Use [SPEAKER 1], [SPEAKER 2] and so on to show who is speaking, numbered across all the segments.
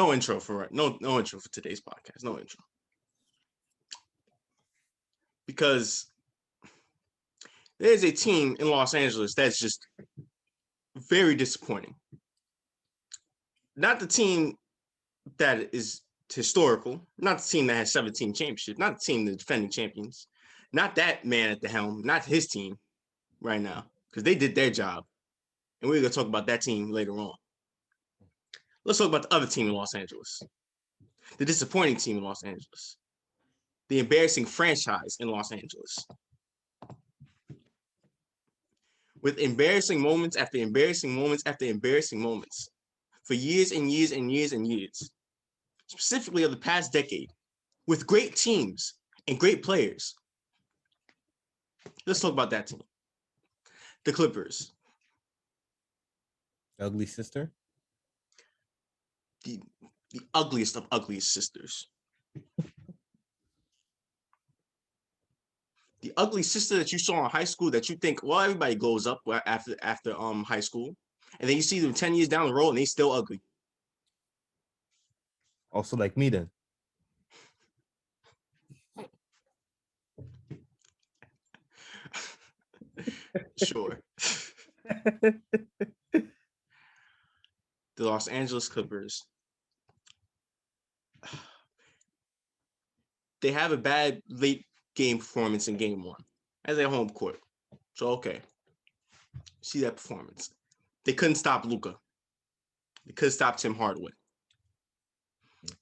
[SPEAKER 1] No intro for today's podcast. No intro. Because there's a team in Los Angeles that's just very disappointing. Not the team that is historical, not the team that has 17 championships, not the team that's defending champions, not that man at the helm, not his team right now, because they did their job. And we're going to talk about that team later on. Let's talk about the other team in Los Angeles, the disappointing team in Los Angeles, the embarrassing franchise in Los Angeles. With embarrassing moments after embarrassing moments after embarrassing moments for years and years and years and years, specifically of the past decade, with great teams and great players. Let's talk about that team. The Clippers.
[SPEAKER 2] Ugly sister?
[SPEAKER 1] The ugliest of ugliest sisters. The ugly sister that you saw in high school that you think, well, everybody glows up after high school. And then you see them 10 years down the road and they still ugly.
[SPEAKER 2] Also like me then.
[SPEAKER 1] Sure. The Los Angeles Clippers. They have a bad late game performance in game one as their home court. So, okay. See that performance. They couldn't stop Luka. They couldn't stop Tim Hardaway.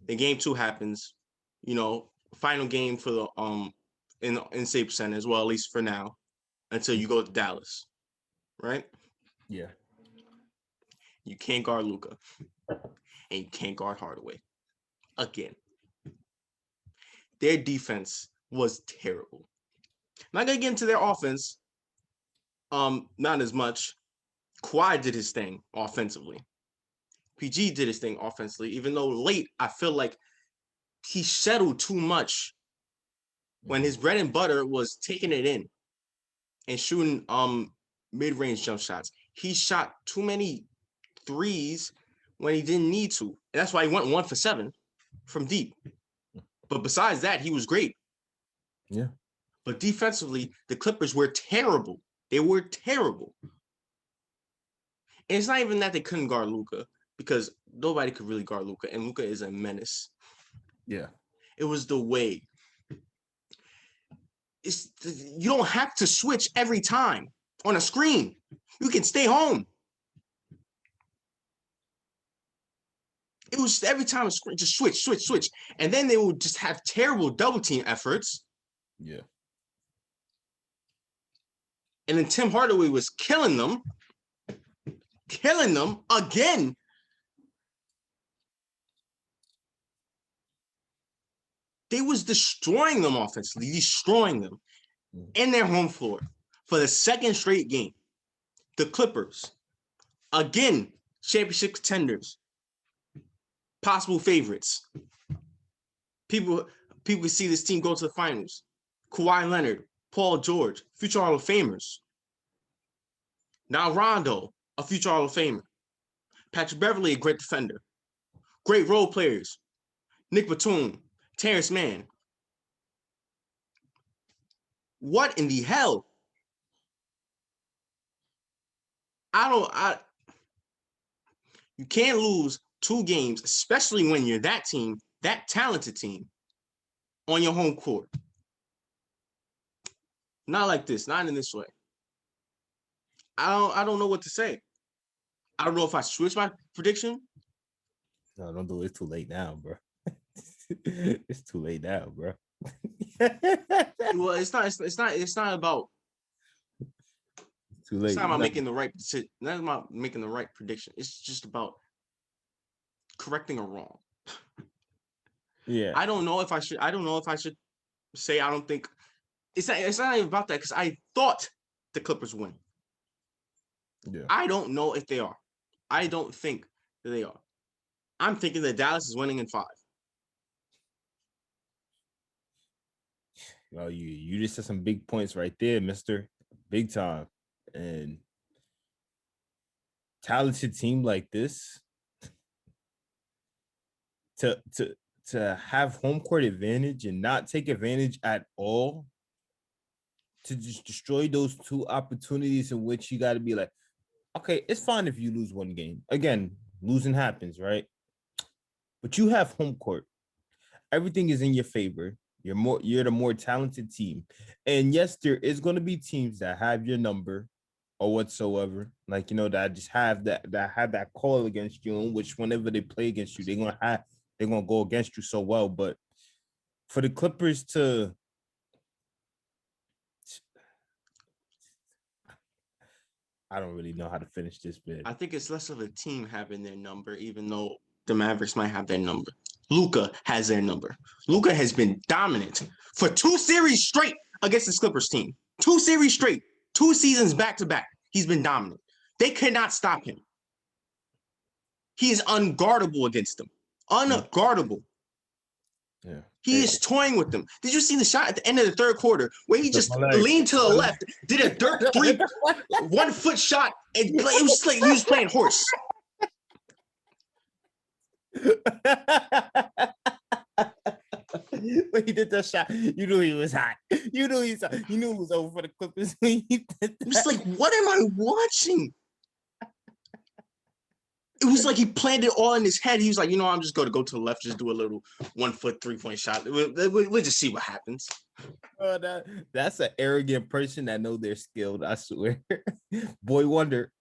[SPEAKER 1] Then game two happens, final game for the in Staples Center as well, at least for now, until you go to Dallas, right?
[SPEAKER 2] Yeah.
[SPEAKER 1] You can't guard Luka, and you can't guard Hardaway again. Their defense was terrible. I'm not gonna get into their offense. Not as much. Kawhi did his thing offensively. PG did his thing offensively, even though late I feel like he settled too much when his bread and butter was taking it in and shooting mid-range jump shots. He shot too many threes when he didn't need to. And that's why he went 1 for 7 from deep. But besides that, he was great.
[SPEAKER 2] Yeah.
[SPEAKER 1] But defensively, the Clippers were terrible. They were terrible. And it's not even that they couldn't guard Luka, because nobody could really guard Luka, and Luka is a menace.
[SPEAKER 2] Yeah.
[SPEAKER 1] It was the way. You don't have to switch every time on a screen. You can stay home. It was every time a screen, just switch. And then they would just have terrible double team efforts.
[SPEAKER 2] Yeah.
[SPEAKER 1] And then Tim Hardaway was killing them again. They was destroying them offensively, destroying them in their home floor for the second straight game. The Clippers, again, championship contenders, possible favorites. People see this team go to the finals. Kawhi Leonard, Paul George, future Hall of Famers. Now Rondo, a future Hall of Famer. Patrick Beverley, a great defender. Great role players. Nick Batum, Terrence Mann. What in the hell? You can't lose 2 games, especially when you're that team, that talented team, on your home court. Not like this, not in this way. I don't know what to say. I don't know if I switch my prediction.
[SPEAKER 2] No, don't do it. It's too late now, bro. It's too late now, bro.
[SPEAKER 1] Well, it's not about.
[SPEAKER 2] It's too late.
[SPEAKER 1] It's not about making the right decision. Not about making the right prediction. It's just about correcting a wrong.
[SPEAKER 2] Yeah.
[SPEAKER 1] I don't know if I should say I don't think. It's not even about that, because I thought the Clippers win.
[SPEAKER 2] Yeah.
[SPEAKER 1] I don't know if they are. I don't think that they are. I'm thinking that Dallas is winning in 5.
[SPEAKER 2] Well, you just said some big points right there, mister. Big time. And talented team like this, to have home court advantage and not take advantage at all, to just destroy those two opportunities in which you got to be like, okay, it's fine if you lose one game. Again, losing happens, right? But you have home court. Everything is in your favor. You're the more talented team. And yes, there is going to be teams that have your number or whatsoever. Like, that just have that call against you, in which whenever they play against you, they're gonna go against you so well. But for the Clippers to I don't really know how to finish this bit.
[SPEAKER 1] I think it's less of a team having their number, even though the Mavericks might have their number. Luka has their number. Luka has been dominant for 2 series straight against this Clippers team. 2 series straight, 2 seasons back to back. He's been dominant. They cannot stop him. He is unguardable against them. Unguardable.
[SPEAKER 2] Yeah.
[SPEAKER 1] He is toying with them. Did you see the shot at the end of the third quarter where he just leaned to the left, did a dirt 3 1-foot shot, and it was just like he was playing horse.
[SPEAKER 2] When he did that shot, you knew he was hot. You knew it was over for the Clippers when he did that.
[SPEAKER 1] It was like, what am I watching? It was like he planned it all in his head. He was like, I'm just going to go to the left, just do a little 1-foot 3-point shot. We'll just see what happens.
[SPEAKER 2] That's an arrogant person that know they're skilled, I swear. Boy wonder.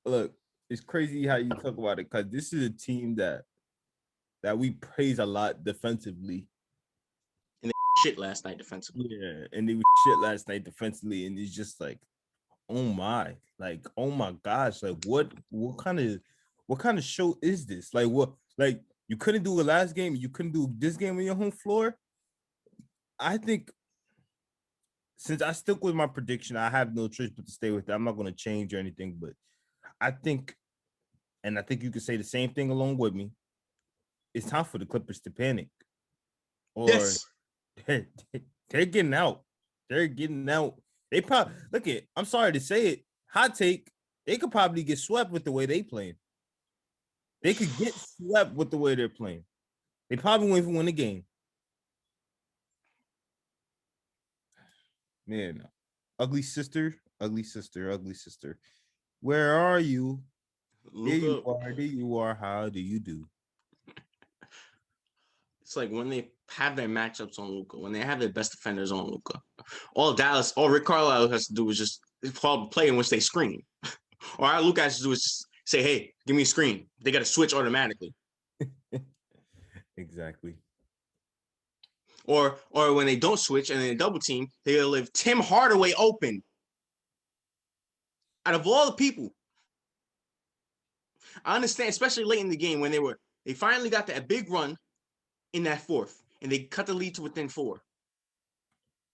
[SPEAKER 2] Look, it's crazy how you talk about it, because this is a team that we praise a lot defensively.
[SPEAKER 1] And they shit last night defensively.
[SPEAKER 2] Yeah, and they were shit last night defensively, and it's just like, oh my gosh, like what kind of show is this? Like, what, like, you couldn't do it last game, you couldn't do this game on your home floor? I think, since I stick with my prediction, I have no choice but to stay with it. I'm not going to change or anything, but I think you could say the same thing along with me. It's time for the Clippers to panic, or
[SPEAKER 1] yes.
[SPEAKER 2] they're getting out. They're getting out. They probably, look at, I'm sorry to say it, hot take, they could probably get swept with the way they playing. They could get swept with the way they're playing. They probably won't even win the game. Man, ugly sister. Where are you?
[SPEAKER 1] Luka,
[SPEAKER 2] There you are. How do you do?
[SPEAKER 1] It's like when they have their matchups on Luka, when they have their best defenders on Luka, all Rick Carlisle has to do is just play in which they screen. Or all Luka has to do is just say, hey, give me a screen. They got to switch automatically.
[SPEAKER 2] Exactly.
[SPEAKER 1] Or when they don't switch and they double team, they'll leave Tim Hardaway open. Out of all the people, I understand, especially late in the game when they finally got that big run in that fourth, and they cut the lead to within 4.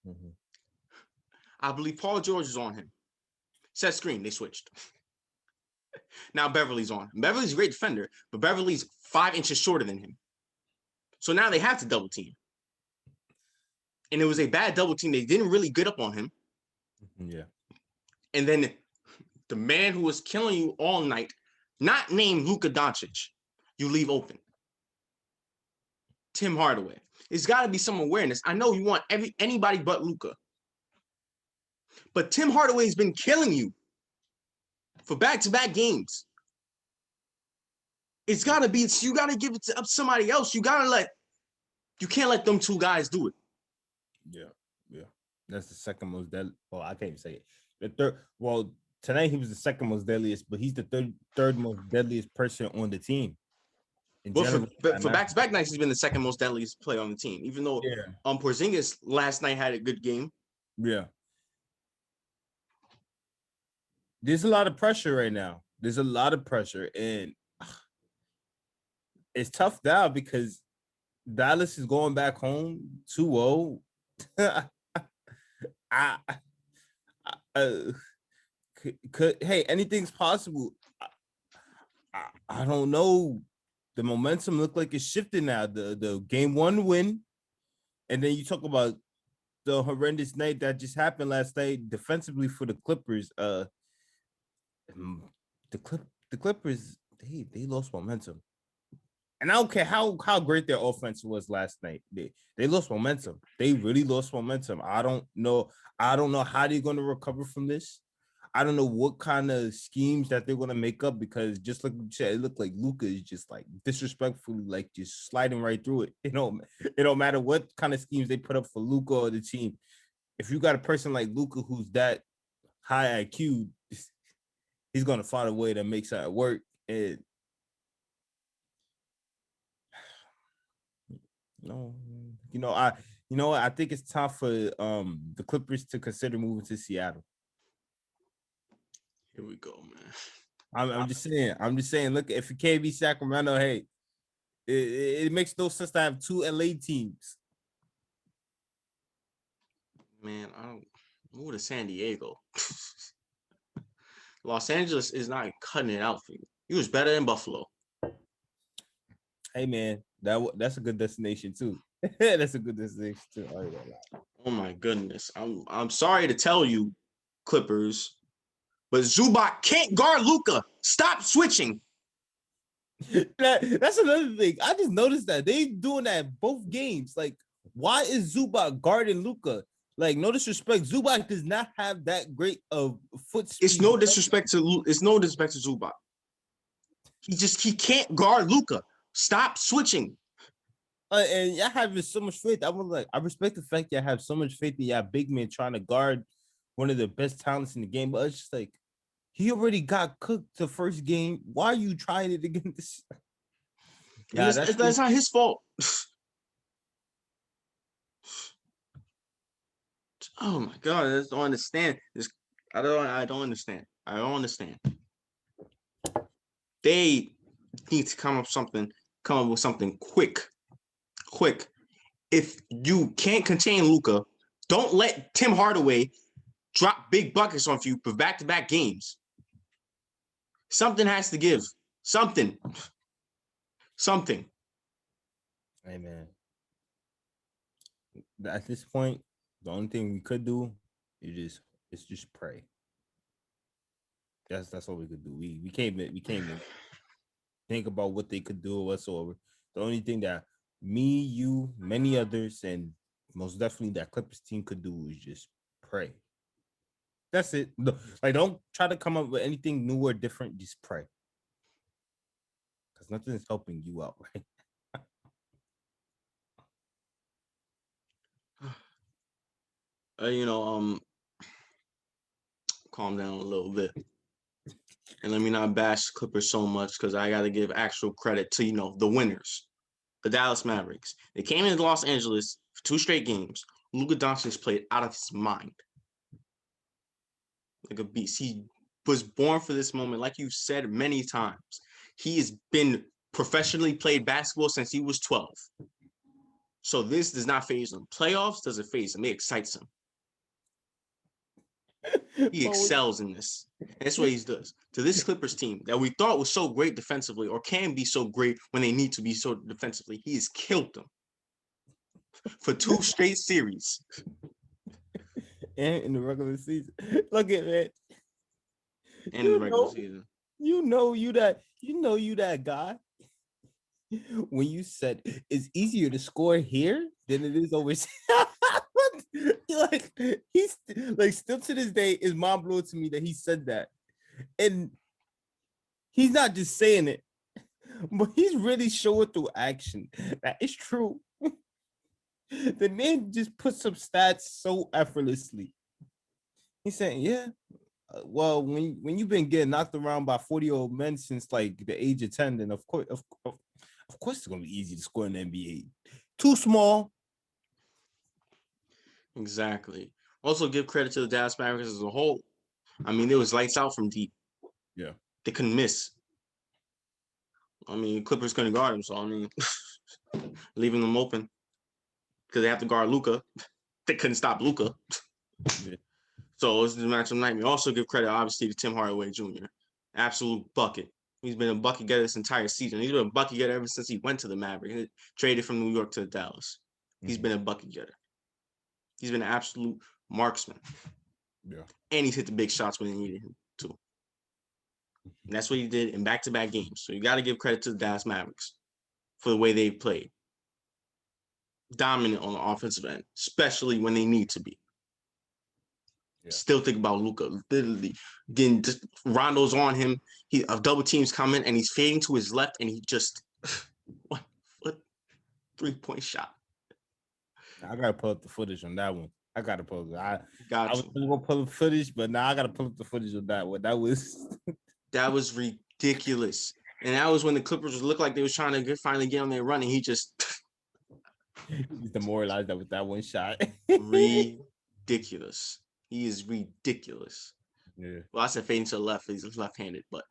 [SPEAKER 2] Mm-hmm.
[SPEAKER 1] I believe Paul George is on him. Set screen, they switched. Now Beverly's on. Beverly's a great defender, but Beverly's 5 inches shorter than him. So now they have to double team. And it was a bad double team. They didn't really get up on him.
[SPEAKER 2] Yeah. And
[SPEAKER 1] then the man who was killing you all night, not named Luka Doncic, you leave open. Tim Hardaway. There's got to be some awareness. I know you want anybody but Luka. But Tim Hardaway has been killing you for back-to-back games. It's got to be, you got to give it to somebody else. You can't let them 2 guys do it.
[SPEAKER 2] Yeah. That's the second most deadly. Well, I can't even say it. The third. Well, tonight he was the second most deadliest, but he's the third most deadliest person on the team.
[SPEAKER 1] Well, for back-to-back nights, he's been the second most deadliest player on the team. Even though Porzingis last night had a good game.
[SPEAKER 2] Yeah. There's a lot of pressure right now. There's a lot of pressure, and it's tough now because Dallas is going back home 2-0. Hey, anything's possible. I don't know. The momentum look like it's shifting now. The game 1 win, and then you talk about the horrendous night that just happened last night defensively for the Clippers. The Clippers they lost momentum. And I don't care how great their offense was last night. They lost momentum. They really lost momentum. I don't know how they're going to recover from this. I don't know what kind of schemes that they're going to make up, because just like you said, it looked like Luka is just like disrespectfully like just sliding right through it. It don't matter what kind of schemes they put up for Luka or the team. If you got a person like Luka who's that high IQ, he's going to find a way to make something work. And no, I think it's time for the Clippers to consider moving to Seattle.
[SPEAKER 1] Here we go, man.
[SPEAKER 2] I'm just saying. Look, if it can't be Sacramento, hey, it makes no sense to have two LA teams.
[SPEAKER 1] Man, I don't move to San Diego. Los Angeles is not cutting it out for you. He was better than Buffalo.
[SPEAKER 2] Hey, man, that's a good destination too. That's a good destination too.
[SPEAKER 1] Oh my goodness. I'm sorry to tell you, Clippers, but Zubac can't guard Luka. Stop switching.
[SPEAKER 2] That's another thing. I just noticed that they doing that both games. Like, why is Zubac guarding Luka? Like, no disrespect, Zubac does not have that great of foot speed.
[SPEAKER 1] It's no disrespect to Zubac. He can't guard Luka. Stop switching.
[SPEAKER 2] And y'all have so much faith. I respect the fact y'all have so much faith that y'all big men trying to guard one of the best talents in the game. But it's just like, he already got cooked the first game. Why are you trying it again?
[SPEAKER 1] Yeah, that's not his fault. Oh my god, I don't understand. I don't understand. I don't understand. They need to come up with something quick. If you can't contain Luka, don't let Tim Hardaway drop big buckets on you for back-to-back games. Something has to give. Something.
[SPEAKER 2] Hey, man. At this point, the only thing we could do is just pray. That's all we could do. We can't think about what they could do whatsoever. The only thing that me, you, many others, and most definitely that Clippers team could do is just pray. That's it. Like, don't try to come up with anything new or different. Just pray, because nothing's helping you out, right?
[SPEAKER 1] Calm down a little bit. And let me not bash Clippers so much, because I got to give actual credit to, the winners, the Dallas Mavericks. They came into Los Angeles for 2 straight games. Luka Doncic played out of his mind. Like a beast. He was born for this moment, like you said many times. He has been professionally played basketball since he was 12. So this does not faze him. Playoffs doesn't faze him. It excites him. He excels in this. That's what he does. To this Clippers team that we thought was so great defensively, or can be so great when they need to be so defensively, he has killed them for 2 straight series.
[SPEAKER 2] And in the regular season. Look at that.
[SPEAKER 1] And in the regular season.
[SPEAKER 2] You that guy. When you said it's easier to score here than it is overseas. Like, he's like, still to this day, his mom blew it to me that he said that. And he's not just saying it, but he's really showing through action that it's true. The man just puts up stats so effortlessly. He's saying, yeah, well, when you've been getting knocked around by 40-year-old men since like the age of 10, then of course it's gonna be easy to score in the NBA. Too small.
[SPEAKER 1] Exactly. Also, give credit to the Dallas Mavericks as a whole. I mean, it was lights out from deep.
[SPEAKER 2] Yeah.
[SPEAKER 1] They couldn't miss. I mean, Clippers couldn't guard him, so I mean, leaving them open because they have to guard Luka. They couldn't stop Luka. Yeah. So it's the matchup nightmare. Also, give credit, obviously, to Tim Hardaway Jr. Absolute bucket. He's been a bucket getter this entire season. He's been a bucket getter ever since he went to the Mavericks. He traded from New York to Dallas. He's been a bucket getter. He's been an absolute marksman.
[SPEAKER 2] Yeah.
[SPEAKER 1] And he's hit the big shots when they needed him to. And that's what he did in back-to-back games. So you got to give credit to the Dallas Mavericks. for the way they played. Dominant on the offensive end, especially when they need to be. Yeah. Still think about Luka. Literally, getting Rondo's on him. Double teams coming, and he's fading to his left, and he just 1 foot 3-point shot.
[SPEAKER 2] I gotta pull up the footage on that one. I gotta pull it. I was
[SPEAKER 1] gonna
[SPEAKER 2] pull up footage, but now I gotta pull up the footage on that one. That
[SPEAKER 1] was ridiculous. And that was when the Clippers looked like they was trying to finally get on their run, and he just
[SPEAKER 2] he's demoralized that with that one shot.
[SPEAKER 1] Ridiculous. He is ridiculous.
[SPEAKER 2] Yeah.
[SPEAKER 1] Well, I said fading to the left. He's left-handed, but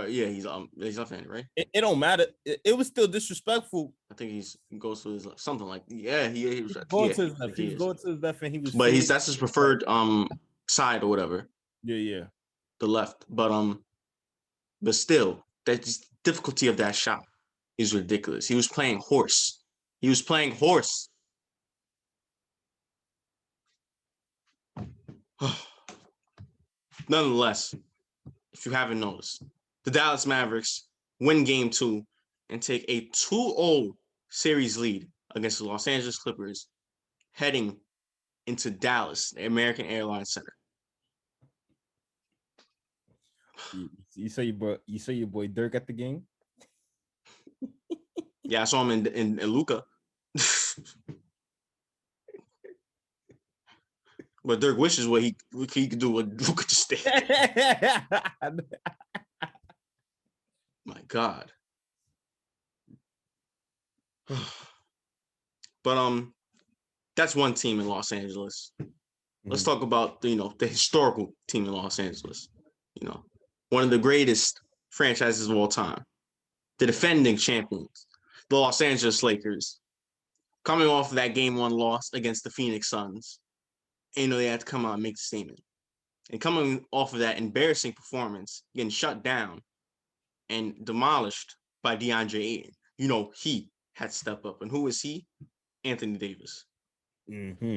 [SPEAKER 1] he's left-handed, right?
[SPEAKER 2] It don't matter. It was still disrespectful.
[SPEAKER 1] I think he goes to his left, something like he was
[SPEAKER 2] going to his left. He was going to his left, and he was.
[SPEAKER 1] But that's his preferred side or whatever.
[SPEAKER 2] Yeah.
[SPEAKER 1] The left, but still, the difficulty of that shot is ridiculous. He was playing horse. Nonetheless, if you haven't noticed, the Dallas Mavericks win Game 2 and take a 2-0 series lead against the Los Angeles Clippers, heading into Dallas, the American Airlines Center.
[SPEAKER 2] You saw your boy Dirk at the game?
[SPEAKER 1] Yeah, I saw him in Luka. But Dirk wishes what he could do what Luka just did. My God. But that's one team in Los Angeles. Let's talk about the historical team in Los Angeles. One of the greatest franchises of all time. The defending champions, the Los Angeles Lakers, coming off of that Game 1 loss against the Phoenix Suns. And they had to come out and make the statement. And coming off of that embarrassing performance, getting shut down and demolished by DeAndre Ayton, he had to step up. And who is he? Anthony Davis.
[SPEAKER 2] Mm-hmm.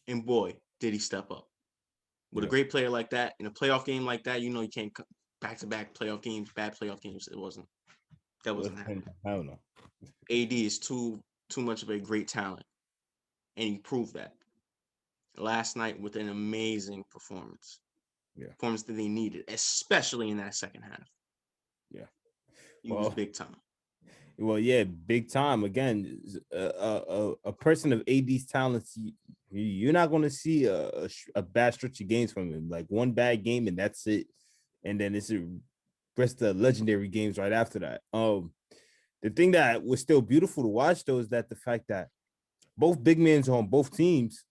[SPEAKER 1] And boy, did he step up. With a great player like that, in a playoff game like that, you can't back-to-back playoff games, bad playoff games. That wasn't happening.
[SPEAKER 2] I don't know.
[SPEAKER 1] AD is too much of a great talent. And he proved that last night with an amazing performance.
[SPEAKER 2] Yeah.
[SPEAKER 1] Performance that they needed, especially in that second half.
[SPEAKER 2] Yeah.
[SPEAKER 1] He was big time.
[SPEAKER 2] Well, yeah, big time. Again, a person of AD's talents, you're not going to see a bad stretch of games from him. Like one bad game and that's it. And then it's the rest of the legendary games right after that. The thing that was still beautiful to watch, though, is that the fact that both big men on both teams,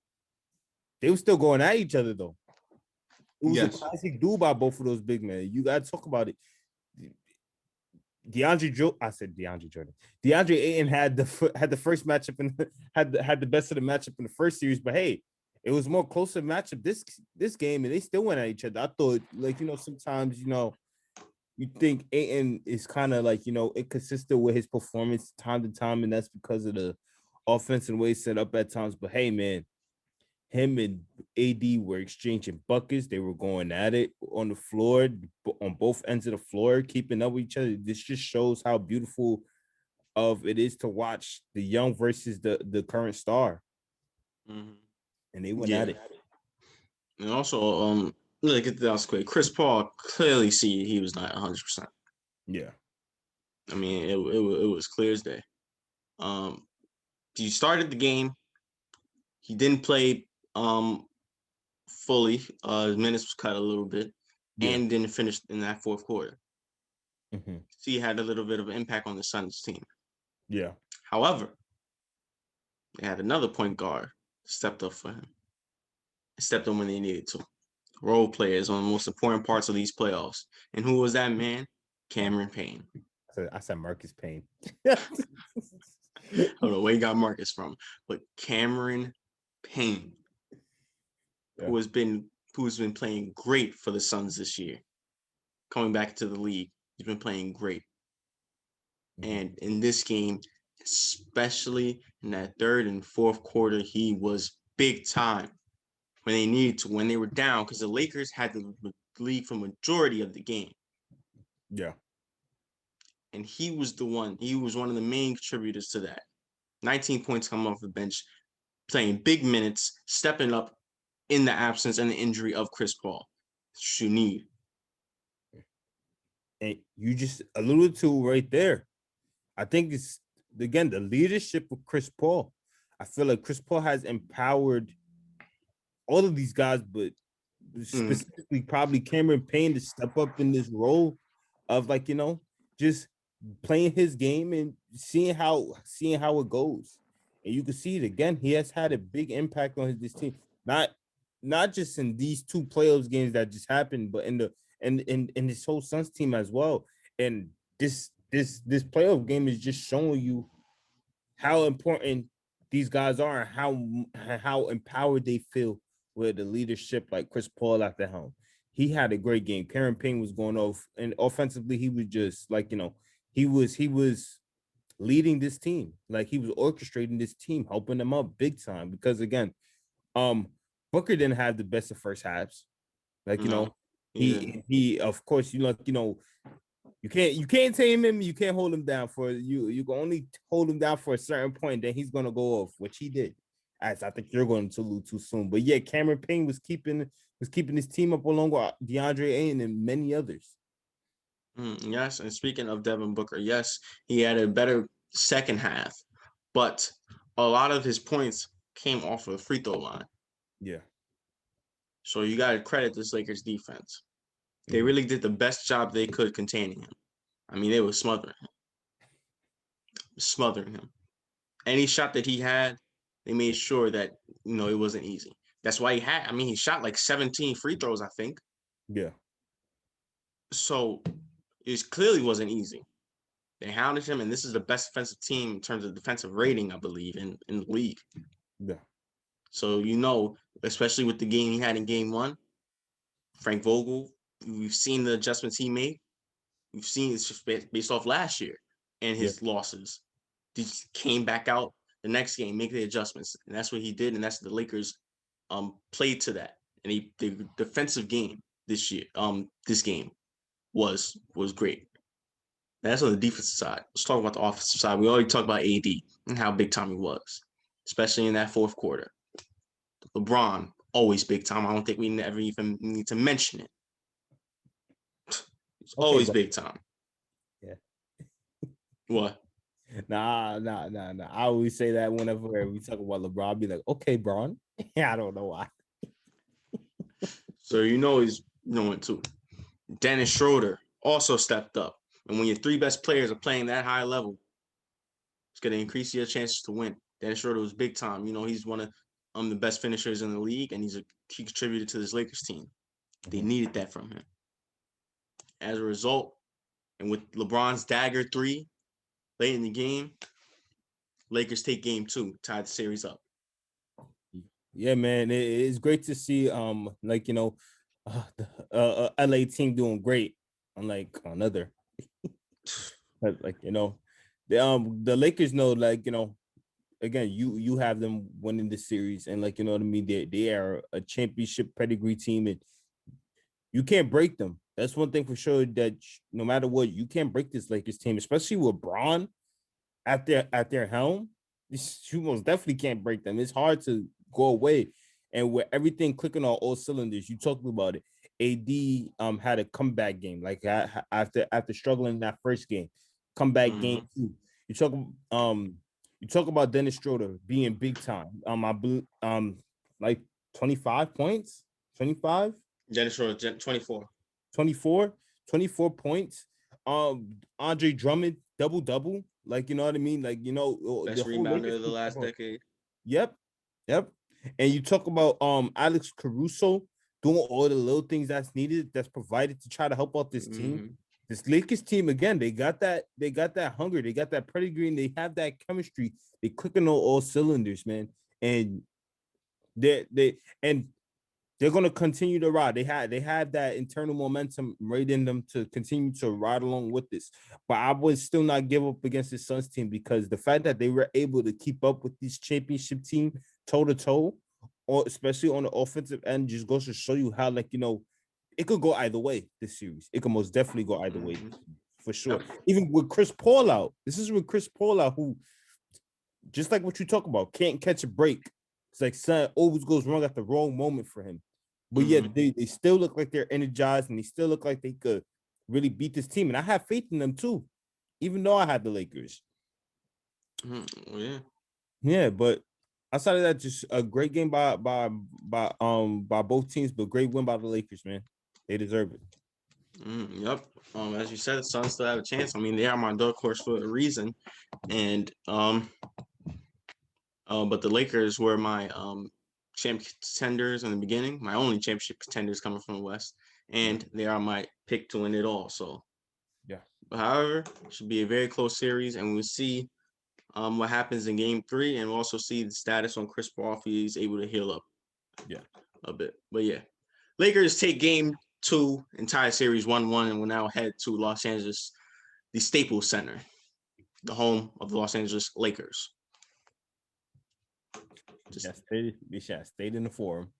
[SPEAKER 2] they were still going at each other, though. It was a classic duel by both of those big men. You got to talk about it. DeAndre Ayton had the first matchup and had the best of the matchup in the first series, but hey, it was more closer matchup this game, and they still went at each other. I thought, sometimes you think Ayton is kind of inconsistent with his performance time to time, and that's because of the offensive way set up at times. But hey, man, him and AD were exchanging buckets. They were going at it on the floor, on both ends of the floor, keeping up with each other. This just shows how beautiful of it is to watch the young versus the current star.
[SPEAKER 1] Mm-hmm.
[SPEAKER 2] And they went at it.
[SPEAKER 1] And also, look at that quick. Chris Paul clearly see he was not 100%.
[SPEAKER 2] Yeah.
[SPEAKER 1] I mean, it was clear as day. He started the game. He didn't play fully. His minutes was cut a little bit, and didn't finish in that fourth quarter.
[SPEAKER 2] Mm-hmm.
[SPEAKER 1] So he had a little bit of an impact on the Suns team.
[SPEAKER 2] Yeah.
[SPEAKER 1] However, they had another point guard stepped up for him. Stepped up when they needed to. Role players on the most important parts of these playoffs. And who was that man? Cameron Payne.
[SPEAKER 2] I said Marcus Payne.
[SPEAKER 1] I don't know where he got Marcus from, but Cameron Payne, who has been playing great for the Suns this year. Coming back to the league, he's been playing great. Mm-hmm. And in this game, especially in that third and fourth quarter, he was big time when they needed to, when they were down, because the Lakers had the lead for majority of the game.
[SPEAKER 2] Yeah.
[SPEAKER 1] and he was one of the main contributors to that. 19 points coming off the bench, playing big minutes, stepping up in the absence and the injury of Chris Paul. You need.
[SPEAKER 2] And you just alluded to right there. I think it's again the leadership of Chris Paul. I feel like Chris Paul has empowered all of these guys, but specifically probably Cameron Payne to step up in this role of like, just playing his game and seeing how it goes. And you can see it again. He has had a big impact on this team. Not just in these two playoffs games that just happened, but in this whole Suns team as well. And this playoff game is just showing you how important these guys are and how empowered they feel with the leadership like Chris Paul at the helm. He had a great game. Karen Payne was going off, and offensively, he was just like he was leading this team, like he was orchestrating this team, helping them up big time. Because again, um, Booker didn't have the best of first halves. Like
[SPEAKER 1] No,
[SPEAKER 2] he of course you can't tame him. You can't hold him down for you. You can only hold him down for a certain point. Then he's gonna go off, which he did. As I think you're going to lose too soon. But yeah, Cameron Payne was keeping his team up along with DeAndre Ayton and many others.
[SPEAKER 1] Yes, and speaking of Devin Booker, yes, he had a better second half, but a lot of his points came off of the free throw line.
[SPEAKER 2] Yeah.
[SPEAKER 1] So you got to credit this Lakers defense. They really did the best job they could containing him. I mean, they were smothering him. Any shot that he had, they made sure that it wasn't easy. That's why he shot like 17 free throws, I think.
[SPEAKER 2] Yeah.
[SPEAKER 1] So it clearly wasn't easy. They hounded him, and this is the best defensive team in terms of defensive rating, I believe, in the league.
[SPEAKER 2] Yeah.
[SPEAKER 1] So especially with the game he had in game one, Frank Vogel, we've seen the adjustments he made. We've seen it's just based off last year and his losses. He just came back out the next game, make the adjustments, and that's what he did, and that's the Lakers played to that. And the defensive game this game was great. That's on the defensive side. Let's talk about the offensive side. We already talked about AD and how big time he was, especially in that fourth quarter. LeBron, always big time. I don't think we never even need to mention it. It's always big time.
[SPEAKER 2] Yeah.
[SPEAKER 1] What?
[SPEAKER 2] Nah. I always say that whenever we talk about LeBron, I'll be like, okay, Bron. I don't know why.
[SPEAKER 1] So he's knowing too. Dennis Schroeder also stepped up. And when your three best players are playing that high level, it's going to increase your chances to win. Dennis Schroeder was big time. He's one of the best finishers in the league, and he contributed to this Lakers team. They needed that from him. As a result, and with LeBron's dagger three late in the game, Lakers take game two, tied the series up.
[SPEAKER 2] Yeah, man, it's great to see LA team doing great, unlike another. The Lakers know, again, you have them winning the series, and what I mean, they are a championship pedigree team, and you can't break them. That's one thing for sure, that no matter what, you can't break this Lakers team, especially with Bron at their helm. You most definitely can't break them. It's hard to go away, and with everything clicking on all cylinders, you talked about it. AD had a comeback game, like after struggling in that first game, comeback game too. You talk about Dennis Schroeder being big time. I believe like 25 points, 25.
[SPEAKER 1] Dennis Schroeder 24.
[SPEAKER 2] 24 points. Andre Drummond double. Like, you know what I mean? Like,
[SPEAKER 1] Best rebounder of the last decade.
[SPEAKER 2] Yep. And you talk about Alex Caruso doing all the little things that's needed, that's provided to try to help out this team. This Lakers team, again, they got that hunger, they got that pedigree, and they have that chemistry. They clicking on all cylinders, man. And they're going to continue to ride. They had that internal momentum right in them to continue to ride along with this. But I would still not give up against the Suns team, because the fact that they were able to keep up with this championship team toe-to-toe, or especially on the offensive end, just goes to show you how, it could go either way this series. It could most definitely go either way. for sure. Even with Chris Paul out, this is with Chris Paul out, who, just like what you talk about, can't catch a break. It's like something always goes wrong at the wrong moment for him. But yet they still look like they're energized, and they still look like they could really beat this team. And I have faith in them too, even though I had the Lakers.
[SPEAKER 1] Yeah.
[SPEAKER 2] Yeah, but outside of that, just a great game by both teams, but great win by the Lakers, man. They deserve it.
[SPEAKER 1] Yep. As you said, the Suns still have a chance. I mean, they are my dark horse for a reason, and but the Lakers were my champion contenders in the beginning. My only championship contenders coming from the West, and they are my pick to win it all. So,
[SPEAKER 2] yeah.
[SPEAKER 1] But however, it should be a very close series, and we'll see what happens in Game 3, and we'll also see the status on Chris Paul if he's able to heal up. A bit. But yeah, Lakers take Game 2, entire series 1-1, and will now head to Los Angeles, the Staples Center, the home of the Los Angeles Lakers.
[SPEAKER 2] They should have stayed in the Forum.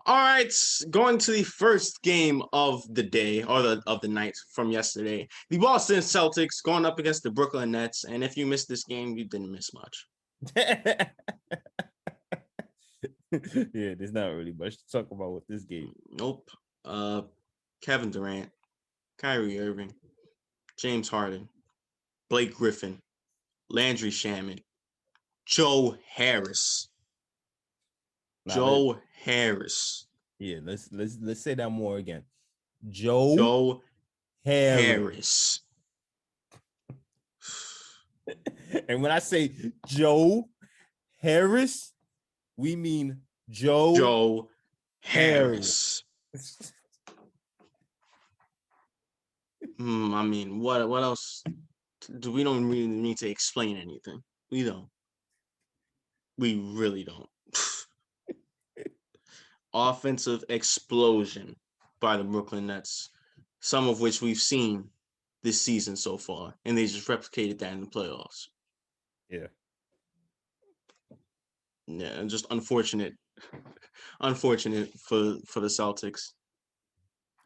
[SPEAKER 1] All right, going to the first game of the day, or of the night from yesterday. The Boston Celtics going up against the Brooklyn Nets, and if you missed this game, you didn't miss much.
[SPEAKER 2] Yeah, there's not really much to talk about with this game.
[SPEAKER 1] Nope. Kevin Durant, Kyrie Irving, James Harden, Blake Griffin, Landry Shamet, Joe Harris. Harris.
[SPEAKER 2] Yeah, let's say that more again. Joe Harris. And when I say Joe Harris, we mean Joe Harris.
[SPEAKER 1] I mean, what else? We don't really need to explain anything. We don't. We really don't. Offensive explosion by the Brooklyn Nets, some of which we've seen this season so far, and they just replicated that in the playoffs.
[SPEAKER 2] Yeah,
[SPEAKER 1] just unfortunate for the Celtics.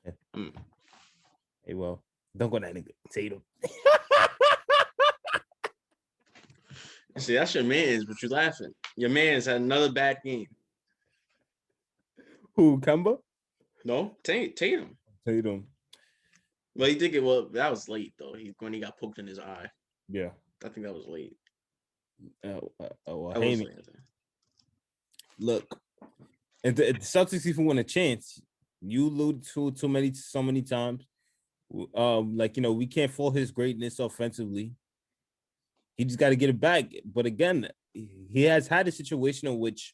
[SPEAKER 2] Yeah. Hey, well, don't go that nigga Tatum.
[SPEAKER 1] See, that's your man's, but you laughing. Your man's had another bad game.
[SPEAKER 2] Who, Kemba?
[SPEAKER 1] No, Tatum. Well, he did get that was late though. When he got poked in his eye.
[SPEAKER 2] Yeah,
[SPEAKER 1] I think that was late.
[SPEAKER 2] Look, if the Celtics even want a chance, you alluded to so many times. We can't fault his greatness offensively. He just got to get it back. But again, he has had a situation in which,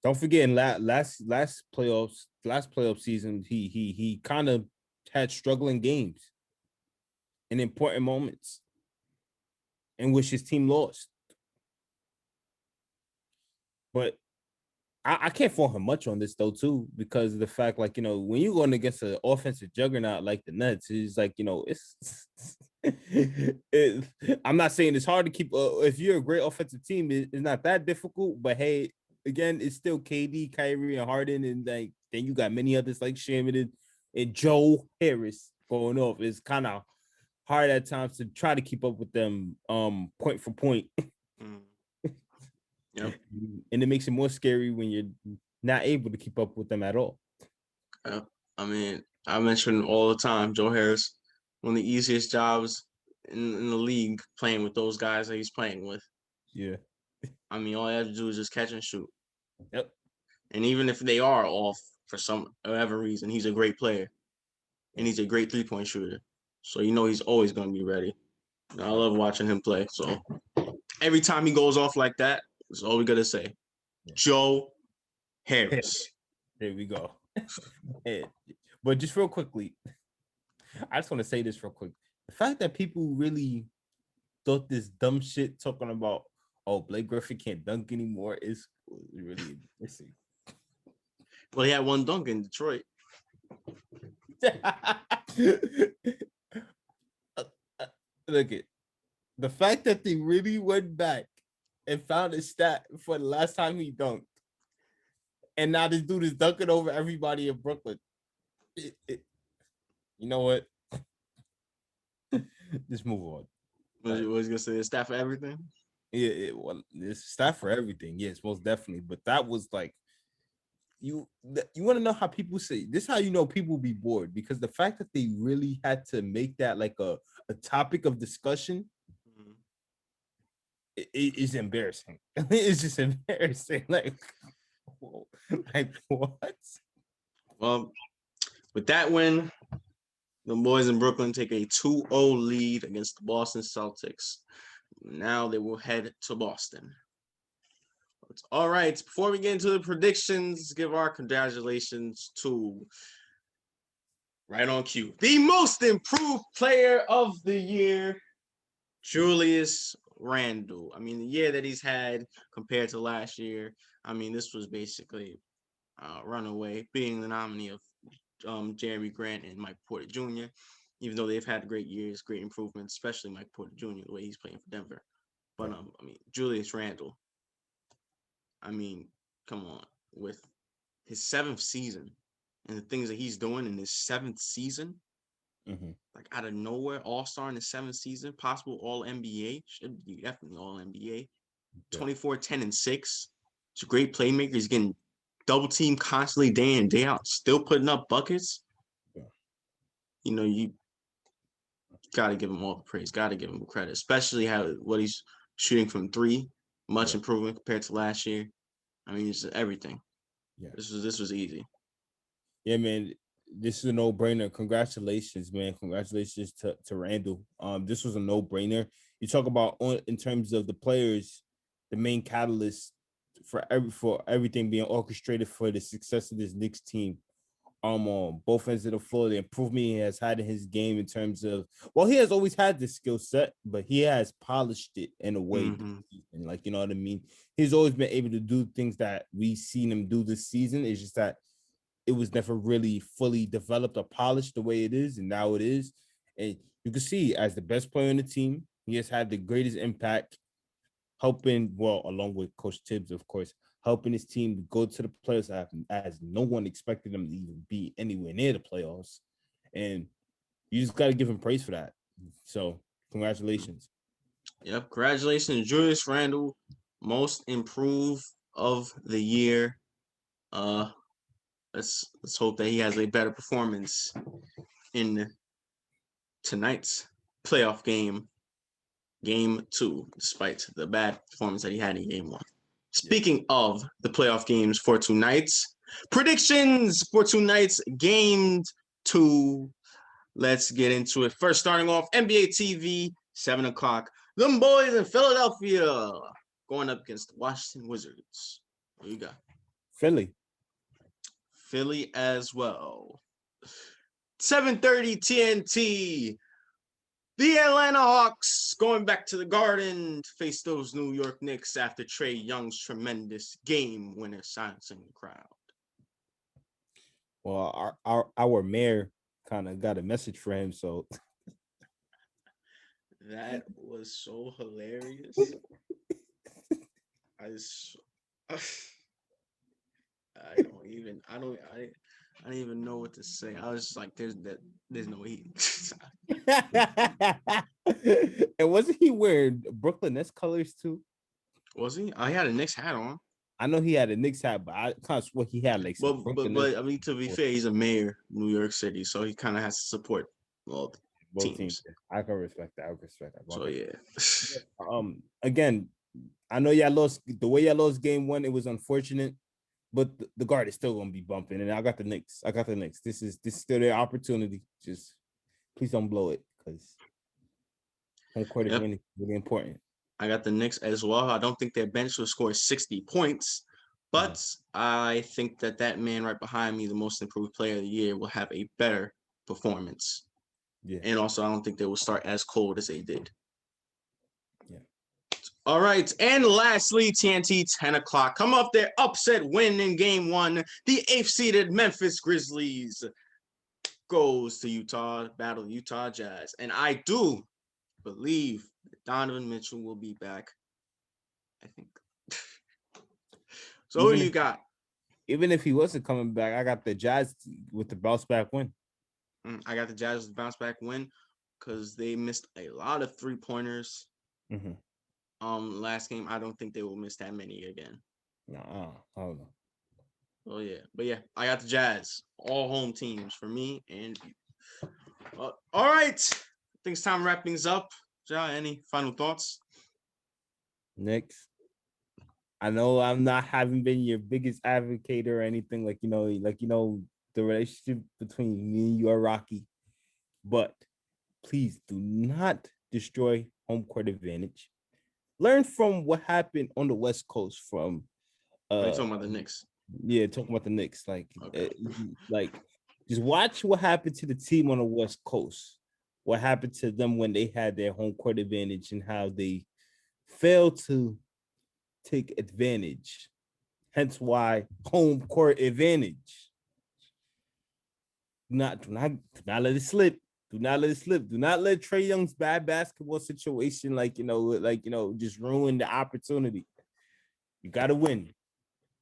[SPEAKER 2] don't forget, in last playoff season, he kind of had struggling games in important moments in which his team lost. But I can't fault him much on this though too, because of the fact, when you're going against an offensive juggernaut like the Nets, it's like, I'm not saying it's hard to keep. If you're a great offensive team, it's not that difficult. But hey, again, it's still KD, Kyrie, and Harden, and then you got many others like Shaman and Joe Harris going off. It's kind of hard at times to try to keep up with them, point for point.
[SPEAKER 1] Yep.
[SPEAKER 2] And it makes it more scary when you're not able to keep up with them at all.
[SPEAKER 1] I mean, I mention all the time, Joe Harris, one of the easiest jobs in the league, playing with those guys that he's playing with.
[SPEAKER 2] Yeah.
[SPEAKER 1] I mean, all you have to do is just catch and shoot.
[SPEAKER 2] Yep.
[SPEAKER 1] And even if they are off for some whatever reason, he's a great player. And he's a great 3-point shooter. So he's always going to be ready. And I love watching him play. So every time he goes off like that, that's all we got to say. Yeah. Joe Harris.
[SPEAKER 2] There we go. But just real quickly, I just want to say this real quick. The fact that people really thought this dumb shit talking about, Blake Griffin can't dunk anymore is really missing.
[SPEAKER 1] Well, he had one dunk in Detroit.
[SPEAKER 2] Look at the fact that they really went back and found a stat for the last time he dunked, and now this dude is dunking over everybody in Brooklyn. You know what? Just move on.
[SPEAKER 1] Was you gonna say the stat for everything?
[SPEAKER 2] Yeah, well, it's staff for everything. Yes, most definitely. But that was like you want to know how people say this? How you know people be bored because the fact that they really had to make that like a topic of discussion
[SPEAKER 1] Mhm.
[SPEAKER 2] is embarrassing. It's just embarrassing. Like, whoa, like what?
[SPEAKER 1] Well, with that win, the boys in Brooklyn take a 2-0 lead against the Boston Celtics. Now they will head to Boston. All right, before we get into the predictions, give our congratulations to right on cue, the most improved player of the year, Julius Randle. I mean, the year that he's had compared to last year, I mean, this was basically runaway, being the nominee of Jeremy Grant and Mike Porter Jr., even though they've had great years, great improvements, especially Mike Porter Jr., the way he's playing for Denver. But, I mean, Julius Randle, I mean, come on, with his 7th season and the things that he's doing in his 7th season,
[SPEAKER 2] Mm-hmm.
[SPEAKER 1] like out of nowhere, all-star in his 7th season, possible all-NBA, should be definitely all-NBA,
[SPEAKER 2] Yeah.
[SPEAKER 1] 24, 10, and 6. He's a great playmaker. He's getting double team constantly day in, day out, still putting up buckets.
[SPEAKER 2] Yeah.
[SPEAKER 1] You know, you got to give him all the praise, got to give him credit, especially what he's shooting from 3, much
[SPEAKER 2] Yeah.
[SPEAKER 1] improvement compared to last year. I mean, it's everything.
[SPEAKER 2] Yeah.
[SPEAKER 1] This was easy.
[SPEAKER 2] Yeah, man. This is a no-brainer. Congratulations, man. Congratulations to Randall. This was a no-brainer. You talk about in terms of the players, the main catalyst for everything being orchestrated for the success of this Knicks team. On both ends of the floor, the improvement he has had in his game in terms of he has always had this skill set, but he has polished it in a way,
[SPEAKER 1] Mm-hmm.
[SPEAKER 2] and like you know what I mean. He's always been able to do things that we seen him do this season. It's just that it was never really fully developed or polished the way it is, and now it is. And you can see as the best player on the team, he has had the greatest impact, helping along with Coach Tibbs, of course, helping his team go to the playoffs as no one expected them to even be anywhere near the playoffs. And you just got to give him praise for that. So congratulations.
[SPEAKER 1] Yep. Congratulations, Julius Randle, most improved of the year. Uh, let's hope that he has a better performance in tonight's playoff game, game 2, despite the bad performance that he had in game 1. Speaking of the playoff games for tonight's predictions for tonight's game 2, let's get into it. First, starting off, NBA TV, 7 o'clock. Them boys in Philadelphia going up against the Washington Wizards. What you got?
[SPEAKER 2] Philly.
[SPEAKER 1] Philly as well. 7:30 TNT. The Atlanta Hawks going back to the Garden to face those New York Knicks after Trae Young's tremendous game winner silencing the crowd.
[SPEAKER 2] Well, our mayor kind of got a message for him, so
[SPEAKER 1] That was so hilarious. I just, I don't even know what to say. I was just like, there's no heat.
[SPEAKER 2] and wasn't he wearing Brooklyn Nets colors too?
[SPEAKER 1] Was he? I had a Knicks hat on.
[SPEAKER 2] I know he had a Knicks hat, but I kind of swear he had like some Brooklyn Nets.
[SPEAKER 1] I mean, to be fair, he's a mayor of New York City, so he kind of has to support all the
[SPEAKER 2] Both teams.
[SPEAKER 1] teams.
[SPEAKER 2] I can respect that. I can respect that.
[SPEAKER 1] So yeah.
[SPEAKER 2] Again, I know y'all lost the way y'all lost game 1. It was unfortunate, but the guard is still gonna be bumping. And I got the Knicks. This is still their opportunity. Just please don't blow it because home court advantage is really important.
[SPEAKER 1] I got the Knicks as well. I don't think their bench will score 60 points, but I think that man right behind me, the most improved player of the year, will have a better performance.
[SPEAKER 2] Yeah.
[SPEAKER 1] And also, I don't think they will start as cold as they did.
[SPEAKER 2] Yeah.
[SPEAKER 1] All right. And lastly, TNT 10 o'clock. Come off their upset win in game 1. The 8th seeded Memphis Grizzlies goes to Utah, battle Utah Jazz. And I do believe that Donovan Mitchell will be back. I think. So who do you got?
[SPEAKER 2] Even if he wasn't coming back, I got the Jazz with the bounce back win.
[SPEAKER 1] I got the Jazz bounce back win because they missed a lot of 3-pointers.
[SPEAKER 2] Mm-hmm.
[SPEAKER 1] Last game, I don't think they will miss that many again.
[SPEAKER 2] Hold on.
[SPEAKER 1] Oh yeah, but yeah, I got the Jazz, all home teams for me and you. All right, I think it's time to wrap things up. Ja, any final thoughts?
[SPEAKER 2] Next. I know I'm not haven't been your biggest advocate or anything the relationship between me and you are rocky, but please do not destroy home court advantage. Learn from what happened on the West Coast from
[SPEAKER 1] Are you talking about the Knicks?
[SPEAKER 2] yeah, talking about the Knicks.
[SPEAKER 1] Okay.
[SPEAKER 2] Like just watch what happened to the team on the West Coast. What happened to them when they had their home court advantage and how they failed to take advantage. Hence why home court advantage. Do not let it slip. Do not let it slip. Do not let Trae Young's bad basketball situation, just ruin the opportunity. You gotta win.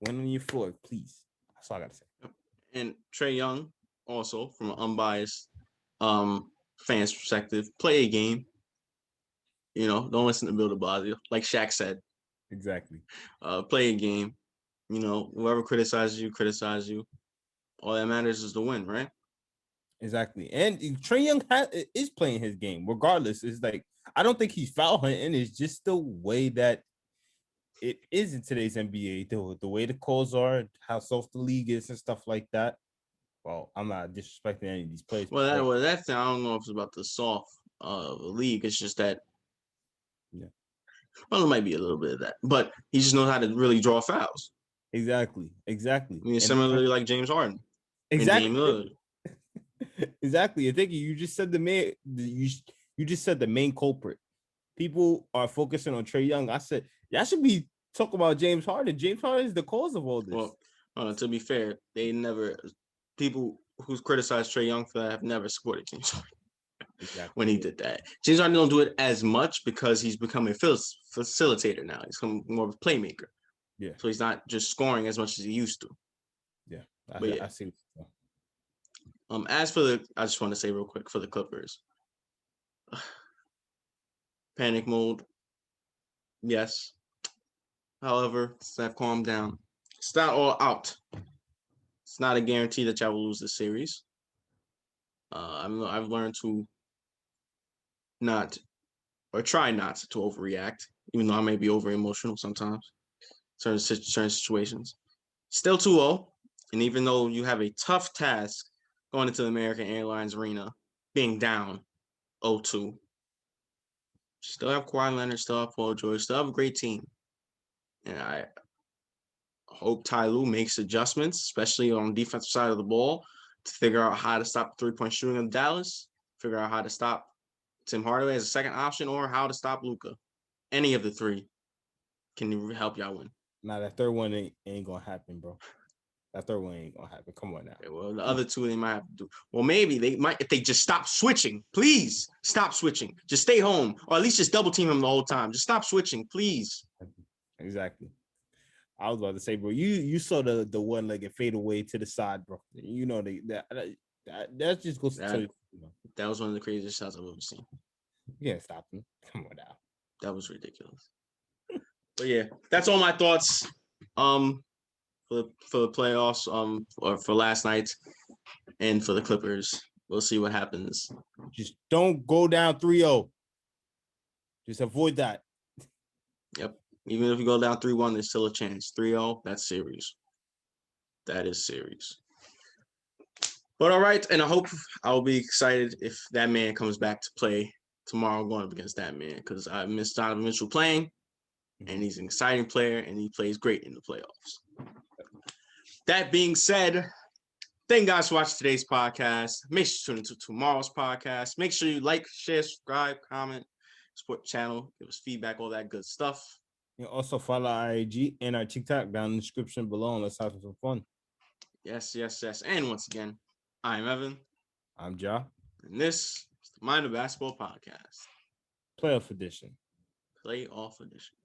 [SPEAKER 2] Win on your floor, please. That's all I gotta say.
[SPEAKER 1] And Trae Young, also from an unbiased fans perspective, play a game. Don't listen to Bill de Blasio. Like Shaq said,
[SPEAKER 2] Exactly.
[SPEAKER 1] Play a game. Whoever criticizes you. All that matters is the win, right?
[SPEAKER 2] Exactly. And Trae Young is playing his game, regardless. It's like I don't think he's foul hunting. It's just the way that it is in today's NBA, the way the calls are, how soft the league is, and stuff like that. Well, I'm not disrespecting any of these players.
[SPEAKER 1] That's I don't know if it's about the soft league. It's just that,
[SPEAKER 2] yeah.
[SPEAKER 1] Well, it might be a little bit of that, but he just knows how to really draw fouls.
[SPEAKER 2] Exactly.
[SPEAKER 1] I mean, similarly like James Harden.
[SPEAKER 2] Exactly.
[SPEAKER 1] And Dame
[SPEAKER 2] exactly. I think you just said you just said the main culprit. People are focusing on Trae Young. I said y'all should be talking about James Harden. James Harden is the cause of all this.
[SPEAKER 1] Well, to be fair, people who's criticized Trae Young for that have never supported James Harden. Exactly. When he did that. James Harden don't do it as much because he's become a facilitator now. He's become more of a playmaker.
[SPEAKER 2] Yeah.
[SPEAKER 1] So he's not just scoring as much as he used to.
[SPEAKER 2] Yeah. I see.
[SPEAKER 1] I just want to say real quick for the Clippers. Panic mode. Yes. However, have calmed down. It's not all out. It's not a guarantee that y'all will lose the series. I've learned to try not to overreact, even though I may be over emotional sometimes. Certain situations. Still 2-0, and even though you have a tough task going into the American Airlines Arena, being down 0-2, still have Kawhi Leonard, still have Paul George, still have a great team, and I hope Ty Lue makes adjustments, especially on the defensive side of the ball, to figure out how to stop the 3-point shooting of Dallas, figure out how to stop Tim Hardaway as a second option, or how to stop Luka. Any of the three can help y'all win.
[SPEAKER 2] Nah, that third one ain't gonna happen, bro. That third one ain't gonna happen. Come on now.
[SPEAKER 1] Okay, well, the other two they might have to do. Well, maybe they might if they just stop switching. Please stop switching. Just stay home, or at least just double team him the whole time. Just stop switching, please.
[SPEAKER 2] Exactly. I was about to say, bro, you saw the one-legged fade away to the side, bro. You know that just goes to you know.
[SPEAKER 1] That was one of the craziest shots I've ever seen.
[SPEAKER 2] Yeah, stop him. Come on now.
[SPEAKER 1] That was ridiculous. But yeah, that's all my thoughts. For the playoffs, or for last night, and for the Clippers. We'll see what happens.
[SPEAKER 2] Just don't go down 3-0. Just avoid that.
[SPEAKER 1] Yep. Even if you go down 3-1, there's still a chance. 3-0, that's series. That is series. But all right, and I hope I'll be excited if that man comes back to play tomorrow going up against that man, because I miss Donovan Mitchell playing, and he's an exciting player, and he plays great in the playoffs. That being said, thank you guys for watching today's podcast. Make sure to tune into tomorrow's podcast. Make sure you like, share, subscribe, comment, support the channel, give us feedback, all that good stuff.
[SPEAKER 2] You also follow our IG and our TikTok down in the description below, and let's have some fun.
[SPEAKER 1] Yes. And once again, I'm Evan.
[SPEAKER 2] I'm Ja.
[SPEAKER 1] And this is the Mind of Basketball Podcast.
[SPEAKER 2] Playoff edition.
[SPEAKER 1] Playoff edition.